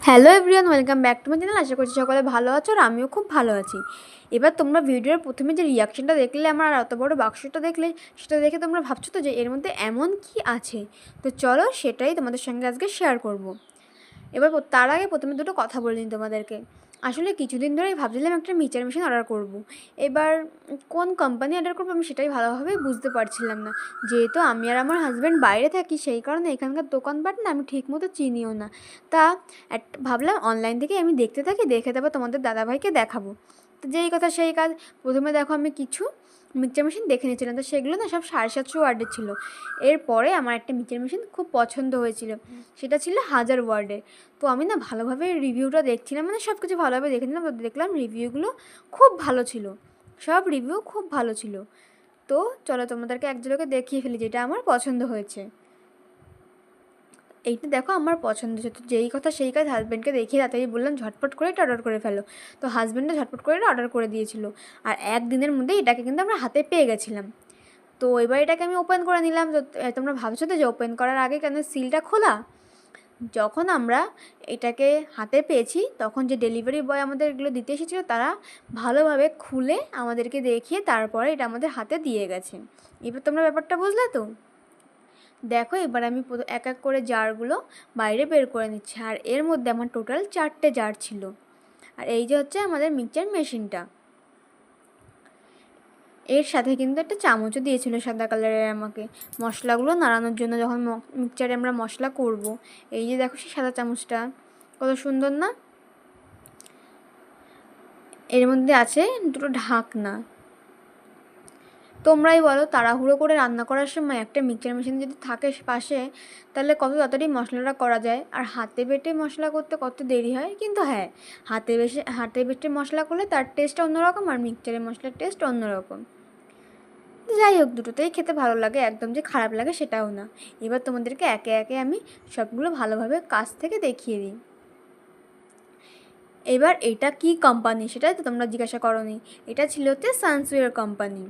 Hello everyone, welcome back to my channel. আশা করছি সকলে ভালো আছো আর আমিও খুব ভালো আছি। এবার তোমরা ভিডিওর প্রথমে যে রিয়াকশানটা দেখলে আমার আর অত বড় বাক্সটা দেখলে, সেটা দেখে তোমরা ভাবছো তো যে এর মধ্যে এমন কি আছে। তো চলো সেটাই তোমাদের সঙ্গে আজকে শেয়ার করব। এবার তার আগে প্রথমে দুটো কথা বলে নিই তোমাদেরকে। আসলে কিছুদিন ধরেই ভাবছিলাম একটা মিক্সচার মেশিন অর্ডার করব। এবার কোন কোম্পানি অর্ডার করবো আমি সেটাই ভালোভাবে বুঝতে পারছিলাম না। যেহেতু আমি আর আমার হাজব্যান্ড বাইরে থাকি, সেই কারণে এখানকার দোকানপাট না আমি ঠিকমতো চিনিও না। তা ভাবলাম অনলাইন থেকে আমি দেখতে থাকি, দেখে তারপর তোমাদের দাদাভাইকে দেখাবো। তো যেই কথা সেই কাজ, প্রথমে দেখো আমি কিছু মিক্সচার মেশিন দেখে নিয়েছিলাম। তো সেগুলো না সব 750 ওয়ার্ডের ছিল। এরপরে আমার একটা মিক্সচার মেশিন খুব পছন্দ হয়েছিল, সেটা ছিল 1000 ওয়ার্ডের। তো আমি না ভালোভাবে রিভিউটা দেখছিলাম, মানে সব কিছু ভালোভাবে দেখে নিলাম। দেখলাম রিভিউগুলো খুব ভালো ছিল, সব রিভিউ খুব ভালো ছিল। তো চলো তোমাদেরকে এক ঝলকে দেখিয়ে ফেলি যেটা আমার পছন্দ হয়েছে। এইটা দেখো আমার পছন্দ হচ্ছে। তো যেই কথা সেই কাজ, হাজব্যান্ডকে দেখিয়ে তাড়াতাড়ি বললাম ঝটপট করে এটা অর্ডার করে ফেলো। তো হাজব্যান্ডও ঝটপট করে এটা অর্ডার করে দিয়েছিল। আর একদিনের মধ্যেই এটাকে কিন্তু আমরা হাতে পেয়ে গেছিলাম। তো এবার এটাকে আমি ওপেন করে নিলাম। তো তোমরা ভাবছো তো যে ওপেন করার আগে কেন সিলটা খোলা। যখন আমরা এটাকে হাতে পেয়েছি তখন যে ডেলিভারি বয় আমাদের এগুলো দিতে এসেছিলো তারা ভালোভাবে খুলে আমাদেরকে দেখিয়ে তারপরে এটা আমাদের হাতে দিয়ে গেছে। এবার তোমরা ব্যাপারটা বুঝলে তো। দেখো এবার আমি এক এক করে জারগুলো বাইরে বের করে নিচ্ছি। আর এর মধ্যে আমার টোটাল 4টে জার ছিল। আর এই যে হচ্ছে আমাদের মিক্সচার মেশিনটা। এর সাথে কিন্তু একটা চামচও দিয়েছিল সাদা কালারের আমাকে মশলাগুলো নাড়ানোর জন্য, যখন মিক্সচারে আমরা মশলা করব। এই যে দেখো সেই সাদা চামচটা কত সুন্দর না। এর মধ্যে আছে দুটো ঢাকনা। তোমরাই বলো, তাড়াহুড়ো করে রান্না করার সময় একটা মিক্সচার মেশিন যদি থাকে পাশে, তাহলে কত তাড়াতাড়ি মশলাটা করা যায়। আর হাতে বেটে মশলা করতে কত দেরি হয়। কিন্তু হ্যাঁ, হাতে বেটে মশলা করলে তার টেস্টটা অন্যরকম, আর মিক্সচারের মশলার টেস্ট অন্যরকম। যাই হোক, দুটোতেই খেতে ভালো লাগে, একদম যে খারাপ লাগে সেটাও না। এবার তোমাদেরকে একে একে আমি সবগুলো ভালোভাবে কাছ থেকে দেখিয়ে দিই। এবার এটা কি কোম্পানি সেটাই তো তোমরা জিজ্ঞাসা করোনি। এটা ছিল হচ্ছে সানসুয়ার কোম্পানি।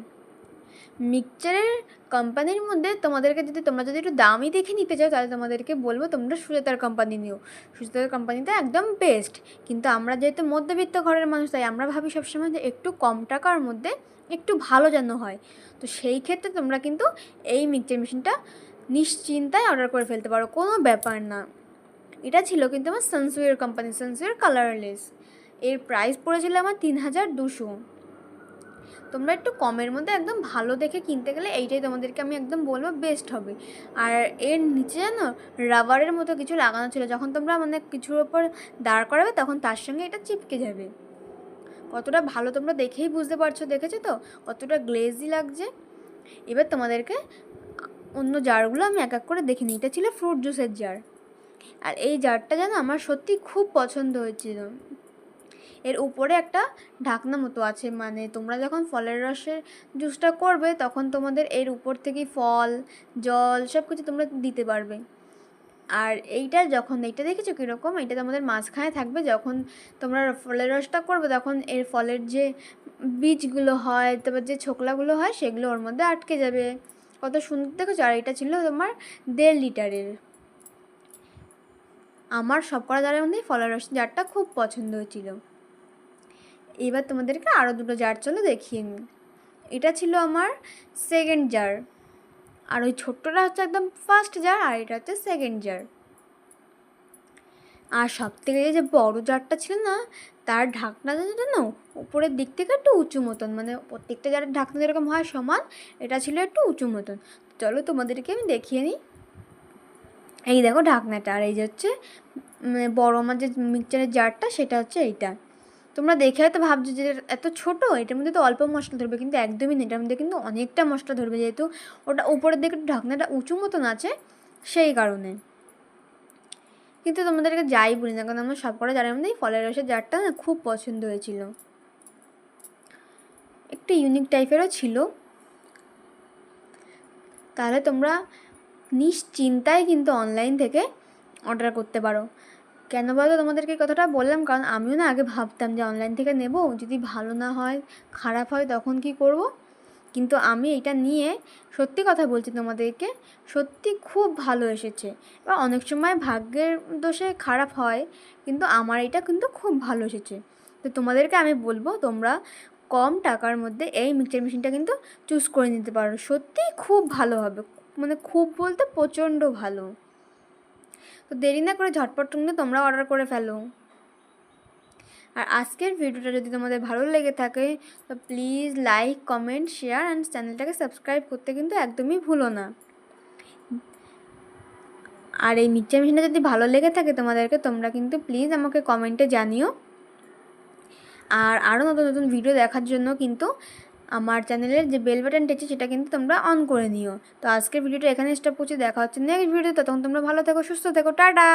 মিক্সচারের কোম্পানির মধ্যে তোমাদেরকে তোমরা যদি একটু দামি দেখে নিতে চাও, তাহলে তোমাদেরকে বলবো তোমরা সুজাতার কোম্পানি নিও। সুজাতার কোম্পানিটা একদম বেস্ট। কিন্তু আমরা যেহেতু মধ্যবিত্ত ঘরের মানুষ, তাই আমরা ভাবি সবসময় যে একটু কম টাকার মধ্যে একটু ভালো যেন হয়। তো সেই ক্ষেত্রে তোমরা কিন্তু এই মিক্সচার মেশিনটা নিশ্চিন্তায় অর্ডার করে ফেলতে পারো, কোনো ব্যাপার না। এটা ছিল কিন্তু আমার সানসুয়ার কোম্পানি, সানসুয়ার কালারলেস। এর প্রাইস পড়েছিল আমার 3200। তোমরা একটু কমের মধ্যে একদম ভালো দেখে কিনতে গেলে এইটাই তোমাদেরকে আমি একদম বলবো বেস্ট হবে। আর এর নিচে জানো রাবারের মতো কিছু লাগানো ছিল, যখন তোমরা মানে কিছুর ওপর দাঁড় করাবে তখন তার সঙ্গে এটা চিপকে যাবে। কতটা ভালো তোমরা দেখেই বুঝতে পারছো, দেখেছো তো কতটা গ্লেজি লাগছে। এবার তোমাদেরকে অন্য জারগুলো আমি এক এক করে দেখে নিই। এটা ছিল ফ্রুট জুসের জার। আর এই জারটা যেন আমার সত্যি খুব পছন্দ হয়েছিল। এর উপরে একটা ঢাকনা মতো আছে, মানে তোমরা যখন ফলের রসের জুসটা করবে তখন তোমাদের এর উপর থেকে ফল, জল সব কিছু তোমরা দিতে পারবে। আর এইটা দেখেছো কীরকম, এইটা তোমাদের মাঝখানে থাকবে। যখন তোমরা ফলের রসটা করবে তখন এর ফলের যে বীজগুলো হয়, তারপর যে ছোকলাগুলো হয়, সেগুলো ওর মধ্যে আটকে যাবে। কত সুন্দর দেখেছো। আর এটা ছিল তোমার 1.5 লিটারের। আমার সব করা জারের মধ্যেই ফলের রস জারটা খুব পছন্দ হয়েছিল। এবার তোমাদেরকে আরও দুটো জার চলো দেখিয়ে নিই। এটা ছিল আমার সেকেন্ড জার। আর ওই ছোট্টটা হচ্ছে একদম ফার্স্ট জার, আর এটা হচ্ছে সেকেন্ড জার। আর সব থেকে যে বড়ো জারটা ছিল না, তার ঢাকনাটা জানো উপরের দিক থেকে একটু উঁচু মতন, মানে প্রত্যেকটা জারের ঢাকনা যেরকম হয় সমান, এটা ছিল একটু উঁচু মতন। চলো তোমাদেরকে আমি দেখিয়ে নিই। এই দেখো ঢাকনাটা। আর এই যে হচ্ছে বড়ো আমার যে মিক্সচারের জারটা, সেটা হচ্ছে এইটা। তোমরা দেখে হয়তো ভাবছো যে এত ছোটো, এটার মধ্যে তো অল্প মশলা ধরবে, কিন্তু একদমই নেই। এটার মধ্যে কিন্তু অনেকটা মশলা ধরবে, যেহেতু ওটা উপরের দিকে ঢাকনাটা উঁচু মতন আছে সেই কারণে। কিন্তু তোমাদেরকে যাই বলি না কারণ আমার সব করা জারের মধ্যেই ফলের রসের জারটা না খুব পছন্দ হয়েছিল। একটু ইউনিক টাইপেরও ছিল। তাহলে তোমরা নিশ্চিন্তায় কিন্তু অনলাইন থেকে অর্ডার করতে পারো। কেন বলো তোমাদেরকে কথাটা বললাম, কারণ আমিও না আগে ভাবতাম যে অনলাইন থেকে নেব, যদি ভালো না হয়, খারাপ হয়, তখন কি করব। কিন্তু আমি এটা নিয়ে সত্যি কথা বলছি তোমাদেরকে, সত্যি খুব ভালো এসেছে। এবার অনেক সময় ভাগ্যের দোষে খারাপ হয়, কিন্তু আমার এটা কিন্তু খুব ভালো এসেছে। তো তোমাদেরকে আমি বলবো তোমরা কম টাকার মধ্যে এই মিক্সচার মেশিনটা কিন্তু চুজ করে নিতে পারো, সত্যিই খুব ভালো হবে, মানে খুব বলতে প্রচণ্ড ভালো। তো দেরি না করে ঝটপট কিন্তু তোমরা অর্ডার করে ফেলো। আর আজকের ভিডিওটা যদি তোমাদের ভালো লেগে থাকে তো please like, comment, share and চ্যানেলটাকে সাবস্ক্রাইব করতে কিন্তু একদমই ভুলো না। আর এই মিক্সচার মেশিনটা যদি ভালো লেগে থাকে তোমাদেরকে, তোমরা কিন্তু প্লিজ আমাকে কমেন্টে জানিও। আর আরও নতুন নতুন ভিডিও দেখার জন্য কিন্তু আমার চ্যানেলের যে বেল বাটনটা আছে সেটা কিন্তু তোমরা অন করে নিও। তো আজকের ভিডিওটা এখানে স্টপ করছি, দেখা হচ্ছে নেক্সট ভিডিওতে। তখন তোমরা ভালো থেকো, সুস্থ থেকো, টাটা।